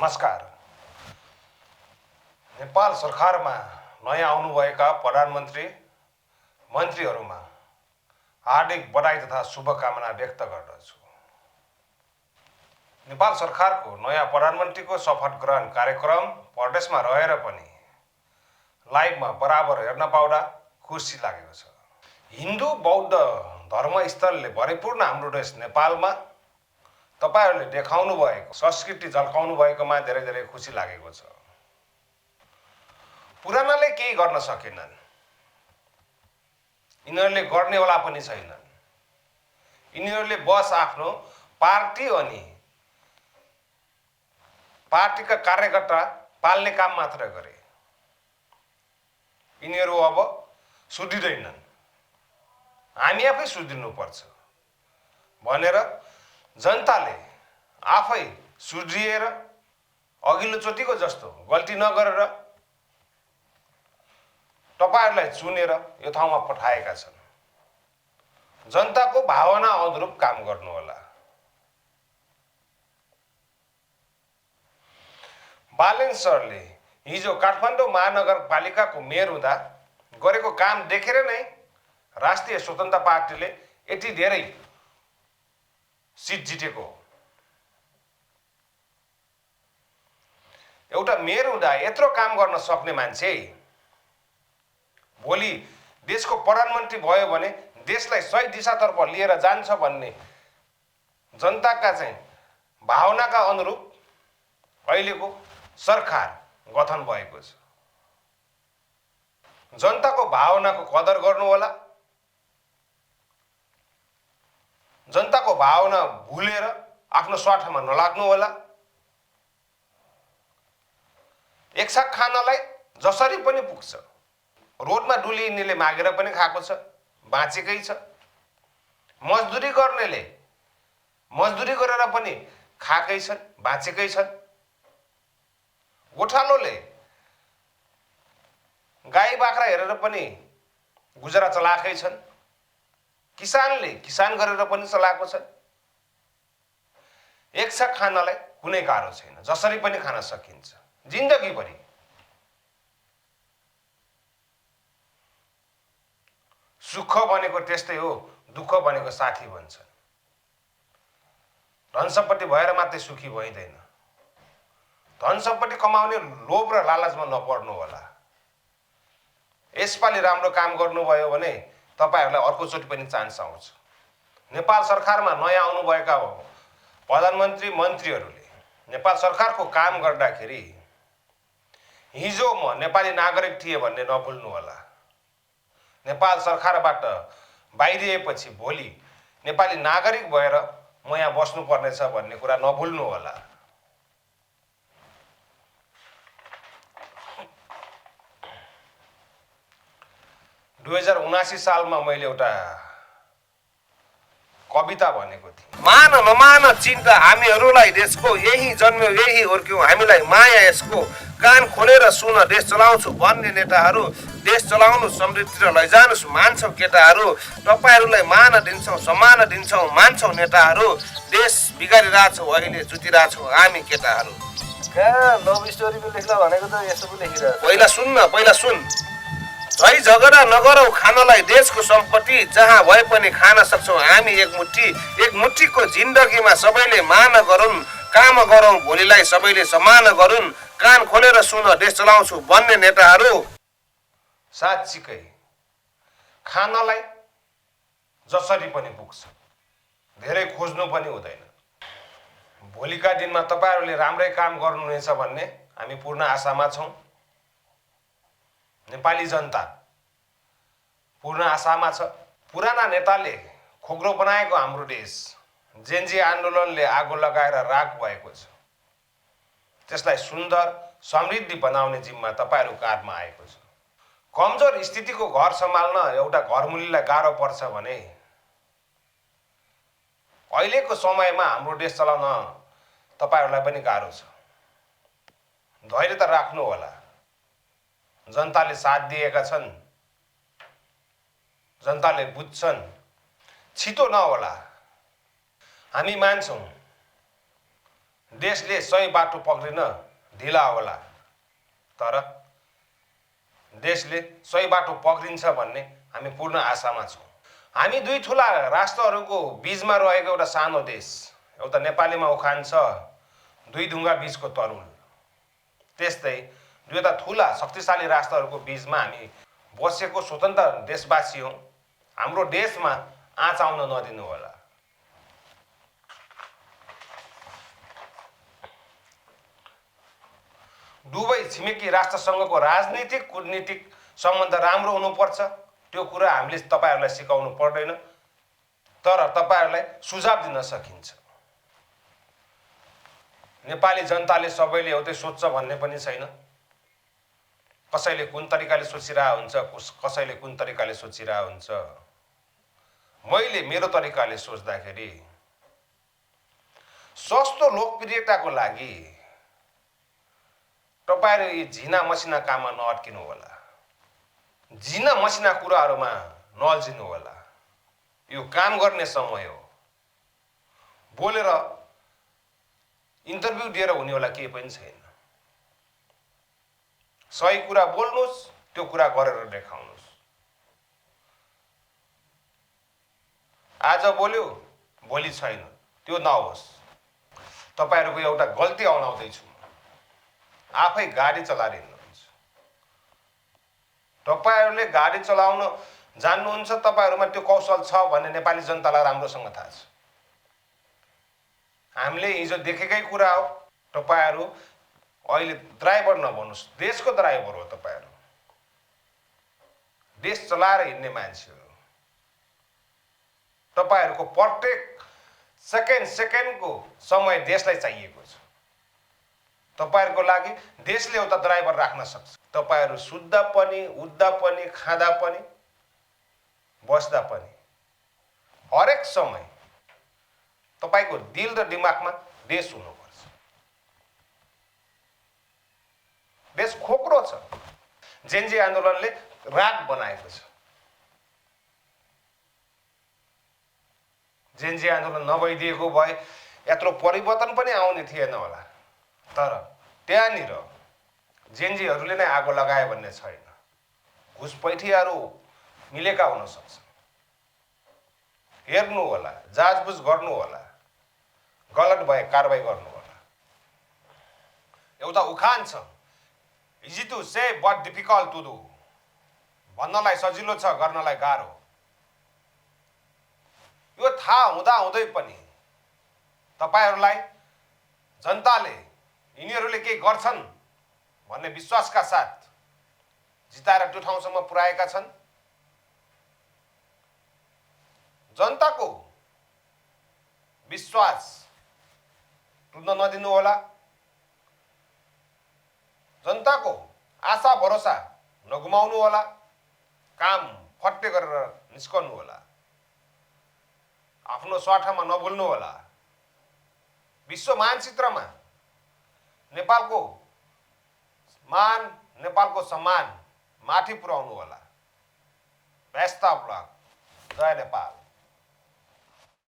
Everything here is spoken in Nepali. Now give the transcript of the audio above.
नमस्कार। नेपाल सरकारमा नयाँ आउनुभएका प्रधानमन्त्री मन्त्रीहरूमा हार्दिक बधाई तथा शुभकामना व्यक्त गर्दछु। नेपाल सरकारको नयाँ प्रधानमन्त्रीको शपथ ग्रहण कार्यक्रम परदेशमा रहेर पनि लाइभमा बराबर हेर्न पाउँदा खुसी लागेको छ। हिन्दू बौद्ध धर्मस्थलले भरिपूर्ण हाम्रो देश नेपालमा तपाईहरूले देखाउनु भएको संस्कृति झल्काउनु भएकोमा धेरै धेरै खुसी लागेको छ। पुरानाले केही गर्न सकेनन्, यिनीहरूले गर्नेवाला पनि छैनन्। यिनीहरूले बस आफ्नो पार्टी अनि पार्टीका कार्यकर्ता पाल्ने काम मात्र गरे। यिनीहरू अब सुध्रिँदैनन्, हामी आफै सुध्रिनुपर्छ भनेर जनताले आफै सुध्रिएर अघिल्लो चोटिको जस्तो गल्ती नगरेर तपाईहरूलाई चुनेर यो ठाउँमा पठाएका छन्। जनताको भावना अनुरूप काम गर्नुहोला। बालेन सरले हिजो काठमाडौँ महानगरपालिकाको मेयर हुँदा गरेको काम देखेर नै राष्ट्रिय स्वतन्त्र पार्टीले यति धेरै सिट जितेको। एउटा मेयर हुँदा यत्रो काम गर्न सक्ने मान्छे भोलि देशको प्रधानमन्त्री भयो भने देशलाई सही दिशातर्फ लिएर जान्छ भन्ने जनताका चाहिँ भावनाका अनुरूप अहिलेको सरकार गठन भएको छ। जनताको भावनाको कदर गर्नु होला। जनताको भावना भुलेर आफ्नो स्वार्थमा नलाग्नु होला। एक साग खानलाई जसरी पनि पुग्छ। रोडमा डुलिनेले मागेर पनि खाएको छ, बाँचेकै छ। मजदुरी गर्नेले मजदुरी गरेर पनि खाएकै छन्, बाँचेकै छन्। गोठालोले गाई बाख्रा हेरेर पनि गुजारा चलाएकै छन्। किसानले किसान गरेर पनि चलाएको छ। एक साग खानलाई कुनै गाह्रो छैन, जसरी पनि खान सकिन्छ जिन्दगीभरि। सुख भनेको त्यस्तै हो, दुःख भनेको साथी भन्छन्। धन सम्पत्ति भएर मात्रै सुखी भइँदैन। धन सम्पत्ति कमाउने लोभ र लालचमा नपर्नु होला। यसपालि राम्रो काम गर्नुभयो भने तपाईहरूलाई अर्कोचोटि पनि चान्स आउँछ। नेपाल सरकारमा नयाँ आउनुभएका प्रधानमन्त्री मन्त्रीहरूले नेपाल सरकारको काम गर्दाखेरि हिजो म नेपाली नागरिक थिएँ भन्ने नभुल्नु होला। नेपाल सरकारबाट बाहिरिएपछि भोलि नेपाली नागरिक भएर म यहाँ बस्नुपर्नेछ भन्ने कुरा नभुल्नु होला। सालमा मैले एउटा कविता भनेको थिएँ। मान नमान चिन्ता हामीहरूलाई देशको, यही जन्म्यो यही हुर्क्यौँ हामीलाई माया यसको। कान खोलेर सुन देश चलाउँछु भन्ने नेताहरू, देश चलाउनु समृद्धितिर लैजानुस् मान्छौ केटाहरू। तपाईँहरूलाई मान दिन्छौँ, सम्मान दिन्छौँ, मान्छौँ नेताहरू। देश बिगारिरहेछौँ अहिले जुटिरहेछौँ हामी केटाहरू। कहाँ लभ स्टोरीको लेख्ला भनेको त यस्तो पो लेखिरहेछ। पहिला सुन। झै झगडा नगरौँ खानलाई देशको सम्पत्ति, जहाँ भए पनि खान सक्छौँ हामी एक मुठीको जिन्दगीमा सबैले मान गरून्, काम गरौँ भोलिलाई सबैले सम्मान गरून्। कान खोलेर सुन देश चलाउँछु भन्ने नेताहरू साँच्चीकै खानलाई जसरी पनि पुग्छ, धेरै खोज्नु पनि हुँदैन। भोलिका दिनमा तपाईहरूले राम्रै काम गर्नुहुनेछ भन्ने हामी पूर्ण आशामा छौँ। नेपाली जनता पूर्ण आशामा छ। पुराना नेताले खोक्रो बनाएको हाम्रो देश जेनजी आन्दोलनले आगो लगाएर राख भएको छ। त्यसलाई सुन्दर समृद्धि बनाउने जिम्मा तपाईहरूको काँधमा आएको छ। कमजोर स्थितिको घर सम्हाल्न एउटा घरमुलीलाई गाह्रो पर्छ भने अहिलेको समयमा हाम्रो देश चलाउन तपाईहरूलाई पनि गाह्रो छ। धैर्यता राख्नु होला। जनताले साथ दिएका छन्, जनताले बुझ्छन्। छिटो नहोला। हामी मान्छौँ देशले सही बाटो पक्रिन ढिला होला, तर देशले सही बाटो पक्रिन्छ भन्ने हामी पूर्ण आशामा छौँ। हामी दुई ठुला राष्ट्रहरूको बीचमा रहेको एउटा सानो देश, एउटा नेपालीमा उखान छ दुई ढुङ्गा बीचको तरुल। त्यस्तै दुईवटा ठुला शक्तिशाली राष्ट्रहरूको बीचमा हामी बसेको स्वतन्त्र देशवासी हौँ। हाम्रो देशमा आँच आउन नदिनु होला। दुवै छिमेकी राष्ट्रसँगको राजनीतिक कूटनीतिक सम्बन्ध राम्रो हुनुपर्छ, त्यो कुरा हामीले तपाईँहरूलाई सिकाउनु पर्दैन, तर तपाईँहरूलाई सुझाव दिन सकिन्छ। नेपाली जनताले सबैले एउटै सोच्छ भन्ने पनि छैन। कसैले कुन तरिकाले सोचिरहेको हुन्छ, कसैले कुन तरिकाले सोचिरहेको हुन्छ। मैले मेरो तरिकाले सोच्दाखेरि सस्तो लोकप्रियताको लागि तपाईहरु यी झिना मसिना काममा नअट्किनु होला, झिना मसिना कुराहरुमा नअल्झिनु होला। यो काम गर्ने समय हो। बोलेर इन्टरभ्यु दिएर हुने होला केही पनि छैन। सही कुरा बोल्नुस्, त्यो कुरा गरेर देखाउनुस्। आज बोल्यो भोलि छैन, त्यो नहोस्। तपाईहरुको एउटा गल्ती अनाउँदै छु। आफै गाडी चलाएर हिँड्नुहुन्छ। तपाईहरुले गाडी चलाउन जान्नुहुन्छ, तपाईहरुमा त्यो कौशल छ भन्ने नेपाली जनतालाई राम्रोसँग थाहा छ। हामीले हिजो देखेकै कुरा हो। तपाईहरु अहिले ड्राइभर नबन्नुस्, देशको ड्राइभर हो तपाईहरु। देश चलाएर हिँड्ने मान्छे हो। तपाईहरुको प्रत्येक सेकेन्डको समय देशलाई चाहिएको छ। तपाईहरुको लागि देशले एउटा ड्राइभर राख्न सक्छ। तपाईहरु सुत्दा पनि, उठ्दा पनि, खाँदा पनि, बस्दा पनि हरेक समय तपाईको दिल र दिमागमा देश हुनुपर्छ। देश खोक्रो छ। जेनजी आन्दोलनले राग बनाएको छ। जेनजी आन्दोलन नभइदिएको भए यत्रो परिवर्तन पनि आउने थिएन होला। तर त्यहाँनिर जेनजीहरूले नै आगो लगाए भन्ने छैन। घुसपैठियाहरू मिलेका हुन सक्छ। हेर्नु होला, जाँचबुझ गर्नु होला, गलत भए कारबाही गर्नु होला। एउटा उखान छ, easy to say but difficult to do. भन्नलाई सजिलो छ, गर्नलाई गाह्रो। यो थाहा हुँदा हुँदै पनि तपाईहरुलाई जनताले यिनीहरूले के गर्छन् भन्ने विश्वासका साथ जिताएर त्यो ठाउँसम्म पुर्याएका छन्। जनताको विश्वास टुट्न नदिनु होला। जनताको आशा भरोसा नगुमाउनु होला। काम फट्टे गरेर निस्कनु होला। आफ्नो स्वार्थमा नभुल्नु होला। विश्व मानचित्रमा नेपालको मान, नेपालको सम्मान माथि पुर्याउनु होला। Best of luck. जय नेपाल।